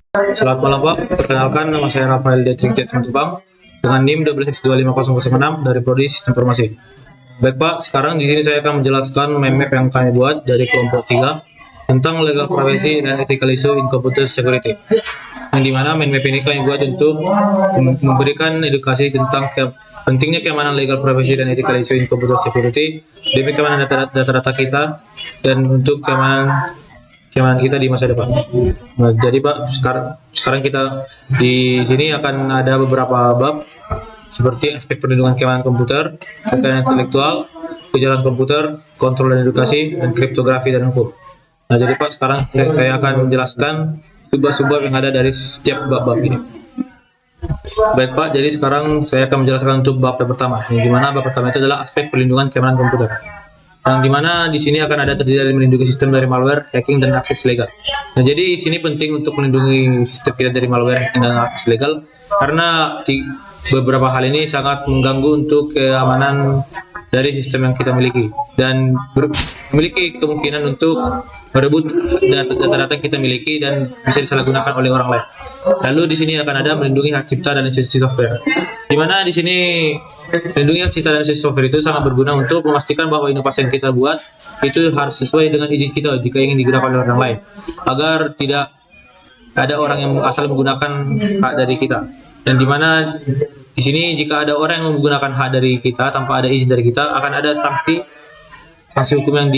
Selamat malam Pak, perkenalkan nama saya Rafael Detrik Simatupang dengan NIM 12X25006 dari Prodi Sistem Informasi. Baik Pak, sekarang di sini saya akan menjelaskan mind map yang kami buat dari kelompok 3 tentang legal privacy dan ethical issue in computer security. Yang dimana mind map ini kami buat untuk memberikan edukasi tentang pentingnya keamanan legal privacy dan ethical issue in computer security, demi keamanan data-data kita dan untuk keamanan kita di masa depan. Nah, jadi Pak, sekarang kita di sini akan ada beberapa bab seperti aspek perlindungan keamanan komputer, kekayaan intelektual, kejahatan komputer, kontrol dan edukasi, dan kriptografi dan hukum. Nah, jadi Pak, sekarang saya akan menjelaskan sub-bab yang ada dari setiap bab-bab ini. Baik Pak, jadi sekarang saya akan menjelaskan untuk bab yang pertama, yang dimana bab pertama itu adalah aspek perlindungan keamanan komputer. Yang dimana di sini akan ada terdiri dari melindungi sistem dari malware, hacking, dan akses legal. Nah, jadi di sini penting untuk melindungi sistem kita dari malware, hacking, dan akses legal karena beberapa hal ini sangat mengganggu untuk keamanan dari sistem yang kita miliki dan memiliki kemungkinan untuk merebut data-data yang kita miliki dan bisa disalahgunakan oleh orang lain. Lalu di sini akan ada melindungi hak cipta dan lisensi software. Di mana di sini melindungi hak cipta dan lisensi software itu sangat berguna untuk memastikan bahwa inovasi yang kita buat itu harus sesuai dengan izin kita jika ingin digunakan oleh orang lain, agar tidak ada orang yang asal menggunakan hak dari kita. Dan di mana di sini jika ada orang yang menggunakan hak dari kita tanpa ada izin dari kita, akan ada sanksi hukum yang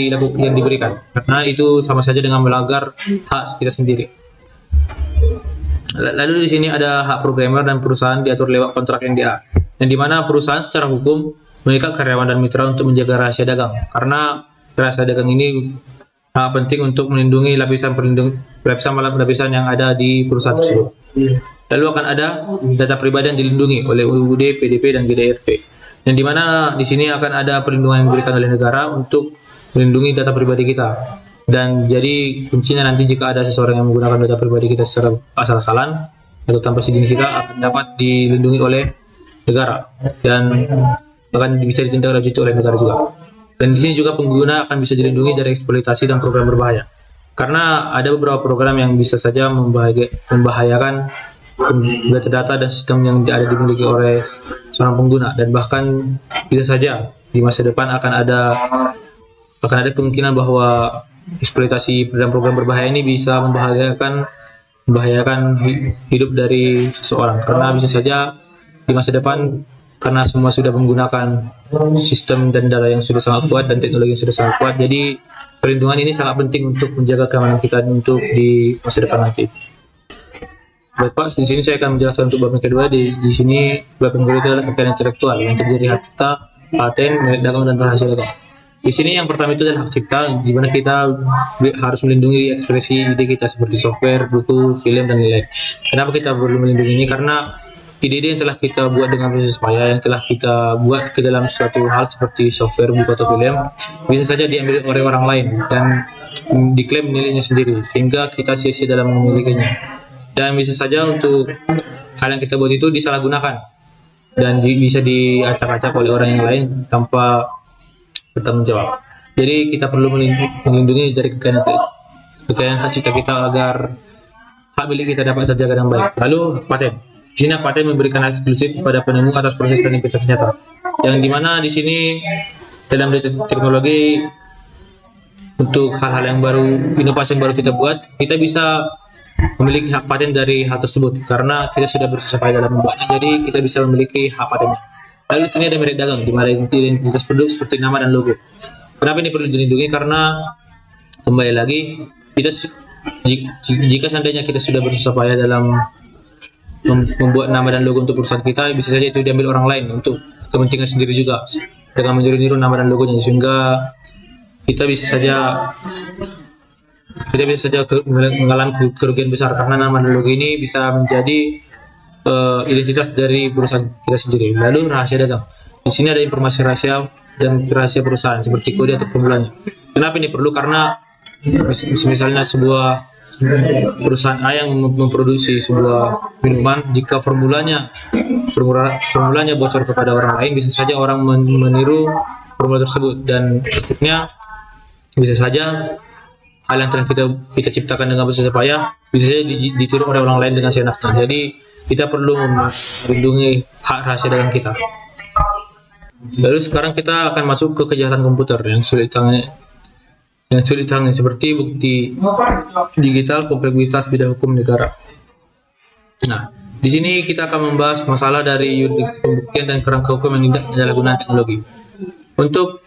diberikan, karena itu sama saja dengan melanggar hak kita sendiri. Lalu di sini ada hak programmer dan perusahaan diatur lewat kontrak NDA, yang dimana perusahaan secara hukum mengikat karyawan dan mitra untuk menjaga rahasia dagang, karena rahasia dagang ini sangat penting untuk melindungi lapisan yang ada di perusahaan tersebut. Lalu akan ada data pribadi yang dilindungi oleh UUD, PDP, dan GDRP. Yang dimana di sini akan ada perlindungan yang diberikan oleh negara untuk melindungi data pribadi kita. Dan jadi kuncinya nanti jika ada seseorang yang menggunakan data pribadi kita secara asal-asalan atau tanpa izin kita, akan dapat dilindungi oleh negara dan akan bisa ditindaklanjuti oleh negara juga. Dan di sini juga pengguna akan bisa dilindungi dari eksploitasi dan program berbahaya. Karena ada beberapa program yang bisa saja membahayakan data-data dan sistem yang ada dimiliki oleh seorang pengguna, dan bahkan bisa saja di masa depan akan ada kemungkinan bahwa eksploitasi dan program berbahaya ini bisa membahayakan hidup dari seseorang, karena bisa saja di masa depan, karena semua sudah menggunakan sistem dan data yang sudah sangat kuat dan teknologi yang sudah sangat kuat, jadi perlindungan ini sangat penting untuk menjaga keamanan kita untuk di masa depan nanti. Baik Pak, di sini saya akan menjelaskan untuk bab yang kedua. Di sini bab yang kedua adalah kekayaan intelektual yang terdiri dari hak cipta, paten, merek dagang, dan rahasia dagang. Di sini yang pertama itu adalah hak cipta, di mana kita harus melindungi ekspresi ide kita seperti software, buku, film, dan lain-lain. Kenapa kita perlu melindungi ini? Karena ide-ide yang telah kita buat dengan proses payah, yang telah kita buat ke dalam suatu hal seperti software, buku, atau film, bisa saja diambil oleh orang lain dan diklaim miliknya sendiri, sehingga kita sia-sia dalam memilikinya. Dan bisa saja untuk hal yang kita buat itu disalahgunakan dan bisa diacak-acak oleh orang yang lain tanpa bertanggung jawab. Jadi kita perlu melindungi dari kekayaan hak cipta kita agar hak milik kita dapat terjaga dengan baik. Lalu paten. Di sini paten memberikan hak eksklusif kepada penemu atas proses dan investasi nyata. Yang dimana di sini dalam teknologi untuk hal-hal yang baru, inovasi yang baru kita buat, kita bisa memiliki hak paten dari hal tersebut karena kita sudah bersusah payah dalam membuatnya, jadi kita bisa memiliki hak patennya. Lalu di sini ada merek dagang, di mana identitas produk seperti nama dan logo. Kenapa ini perlu dilindungi? Karena kembali lagi, jika seandainya kita sudah bersusah payah dalam membuat nama dan logo untuk perusahaan kita, bisa saja itu diambil orang lain untuk kepentingan sendiri juga dengan meniru nama dan logonya, sehingga kita bisa saja mengalami kerugian besar karena nama dan logo ini bisa menjadi identitas dari perusahaan kita sendiri. Lalu rahasia dagang. Di sini ada informasi rahasia dan rahasia perusahaan seperti kode atau formulanya. Kenapa ini perlu? Karena misalnya sebuah perusahaan A yang memproduksi sebuah minuman, jika formulanya bocor kepada orang lain, bisa saja orang meniru formula tersebut dan akhirnya bisa saja hal yang telah kita ciptakan dengan susah payah bisa saja ditiru oleh orang lain dengan seenaknya. Jadi kita perlu melindungi hak rahasia dagang kita. Lalu sekarang kita akan masuk ke kejahatan komputer yang sulit ditangani seperti bukti digital, kompleksitas bidang hukum negara. Nah, di sini kita akan membahas masalah dari yurisdiksi pembuktian dan kerangka hukum yang tidak penyalahgunaan teknologi. Untuk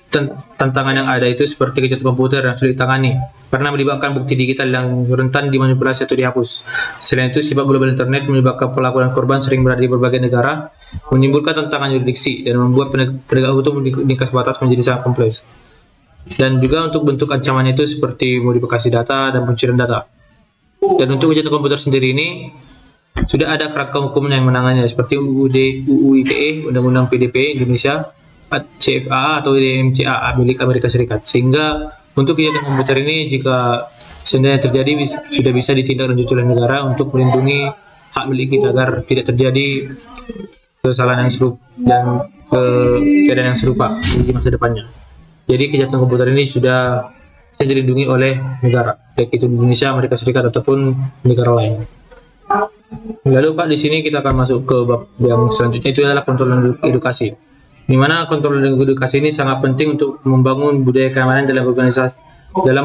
tantangan yang ada itu seperti kejahatan komputer yang sulit ditangani karena melibatkan bukti digital yang rentan dimanipulasi atau dihapus. Selain itu, sifat global internet menyebabkan pelaku dan korban sering berada di berbagai negara, menimbulkan tantangan yurisdiksi dan membuat penegak hukum lintas batas menjadi sangat kompleks. Dan juga untuk bentuk ancaman itu seperti modifikasi data dan pencurian data. Dan untuk kejahatan komputer sendiri ini sudah ada kerangka hukum yang menangannya seperti UU ITE, Undang-Undang PDP Indonesia, CFAA atau DMCA milik Amerika Serikat. Sehingga untuk kejahatan komputer ini jika seandainya terjadi sudah bisa ditindaklanjuti oleh negara untuk melindungi hak milik kita agar tidak terjadi kesalahan yang serupa dan keadaan yang serupa di masa depannya. Jadi kejahatan komputer ini sudah bisa dilindungi oleh negara, baik itu Indonesia, Amerika Serikat ataupun negara lain. Lalu Pak, di sini kita akan masuk ke bab yang selanjutnya, itu adalah kontrol dan edukasi. Di mana kontrol dan edukasi ini sangat penting untuk membangun budaya keamanan dalam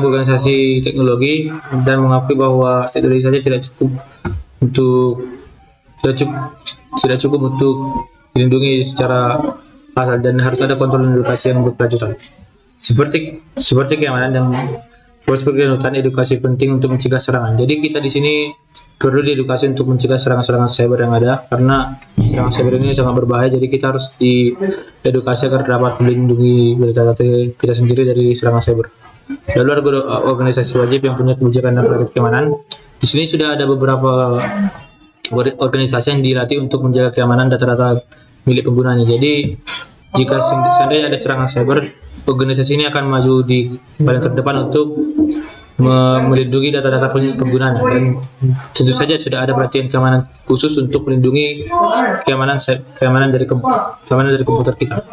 organisasi teknologi dan mengakui bahwa teknologi saja tidak cukup untuk dilindungi secara asal dan harus ada kontrol dan edukasi yang berkelanjutan. Seperti keamanan dan proses kelanjutan, edukasi penting untuk mencegah serangan. Jadi kita di sini perlu diedukasi untuk mencegah serangan-serangan cyber yang ada, karena serangan cyber ini sangat berbahaya. Jadi kita harus diedukasi agar dapat melindungi data kita sendiri dari serangan cyber. Lalu ada organisasi wajib yang punya kebijakan dan praktik keamanan. Di sini sudah ada beberapa organisasi yang dilatih untuk menjaga keamanan data-data milik penggunanya. Jadi jika seandainya ada serangan cyber, organisasi ini akan maju di paling terdepan untuk melindungi data-data penggunanya, dan tentu saja sudah ada pelatihan keamanan khusus untuk melindungi keamanan dari komputer kita.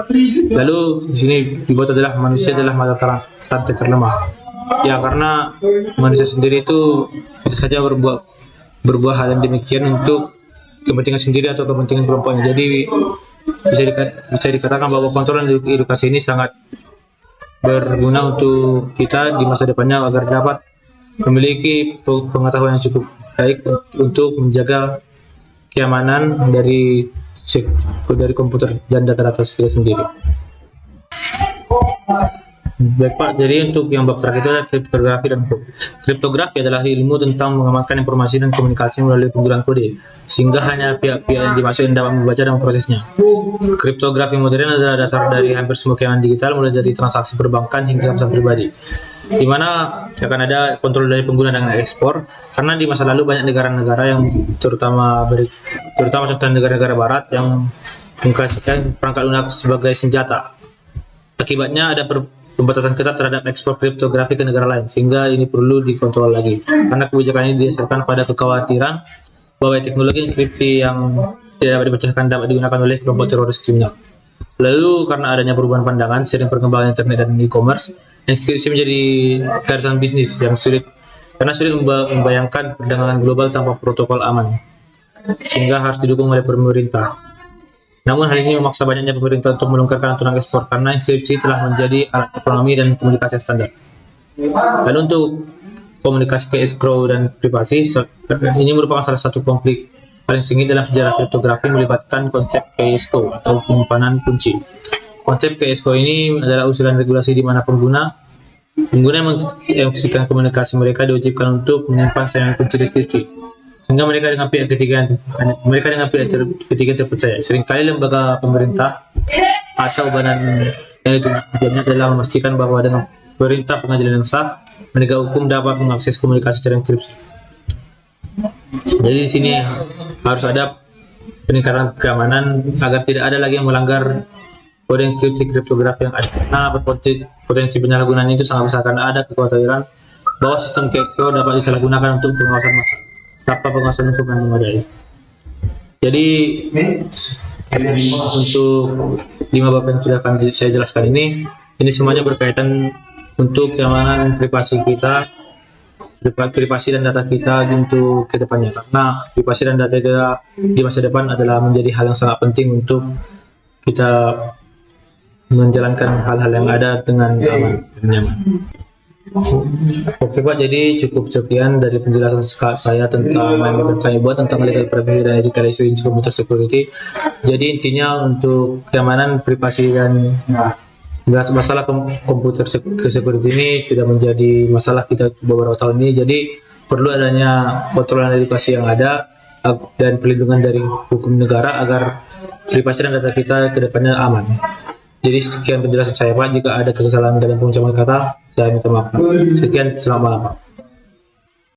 Lalu di sini dibuat adalah manusia adalah mata rantai terlemah. Ya, karena manusia sendiri itu bisa saja berbuat hal yang demikian untuk kepentingan sendiri atau kepentingan kelompoknya. Jadi bisa dikatakan bahwa kontrol dan edukasi ini sangat berguna untuk kita di masa depannya agar dapat memiliki pengetahuan yang cukup baik untuk menjaga keamanan dari komputer dan data-data kita sendiri. Baik Pak, jadi untuk yang bab terakhir itu adalah kriptografi dan hukum. Kriptografi adalah ilmu tentang mengamankan informasi dan komunikasi melalui penggunaan kode, sehingga hanya pihak-pihak yang dimaksud yang dapat membaca dan memprosesnya. Kriptografi modern adalah dasar dari hampir semua keamanan digital, mulai dari transaksi perbankan hingga pesan pribadi, di mana akan ada kontrol dari pengguna dan ekspor, karena di masa lalu banyak negara-negara yang terutama contoh negara-negara barat yang mengklasifikasikan perangkat lunak sebagai senjata. Akibatnya ada pembatasan ketat terhadap ekspor kriptografi ke negara lain, sehingga ini perlu dikontrol lagi, karena kebijakan ini didasarkan pada kekhawatiran bahwa teknologi enkripsi yang tidak dapat dipecahkan dapat digunakan oleh kelompok teroris kriminal. Lalu karena adanya perubahan pandangan, sering perkembangan internet dan e-commerce, enkripsi menjadi garisan bisnis yang sulit, karena sulit membayangkan perdagangan global tanpa protokol aman, sehingga harus didukung oleh pemerintah. Namun hal ini memaksa banyaknya pemerintah untuk melonggarkan aturan ekspor karena enkripsi telah menjadi alat ekonomi dan komunikasi standar. Lalu untuk komunikasi ke escrow dan privasi, ini merupakan salah satu konflik paling sengit dalam sejarah kriptografi, melibatkan konsep escrow atau penyimpanan kunci. Konsep escrow ini adalah usulan regulasi di mana pengguna yang mengekspresikan komunikasi mereka diwajibkan untuk menyimpan sayangan kunci deskripsi, sehingga mereka dengan pihak ketiga terpercaya. Seringkali lembaga pemerintah atau badan yang itu tujuannya adalah memastikan bahwa dengan perintah pengadilan yang sah, penegak hukum dapat mengakses komunikasi secara enkripsi. Jadi di sini harus ada peningkatan keamanan agar tidak ada lagi yang melanggar kode enkripsi kriptografi yang ada. Nah, potensi penyalahgunaan itu sangat besar karena ada kekhawatiran bahwa sistem escrow dapat disalahgunakan untuk pengawasan massal tanpa pengawasan hukum yang memadai. Jadi untuk 5 bab yang sudah akan saya jelaskan ini semuanya berkaitan untuk keamanan privasi kita privasi dan data kita untuk kedepannya, karena privasi dan data kita di masa depan adalah menjadi hal yang sangat penting untuk kita menjalankan hal-hal yang ada dengan aman dan nyaman. Oke Pak, jadi cukup sekian dari penjelasan saya tentang yang kami buat tentang legal privacy dan ethical issue in computer security. Jadi intinya untuk keamanan, privasi dan masalah komputer security ini sudah menjadi masalah kita beberapa tahun ini. Jadi perlu adanya kontrol dan edukasi yang ada dan pelindungan dari hukum negara agar privasi dan data kita ke depannya aman. Jadi sekian penjelasan saya Pak. Jika ada kesalahan dalam pengucapan kata, saya minta maaf. Sekian, selamat malam Pak.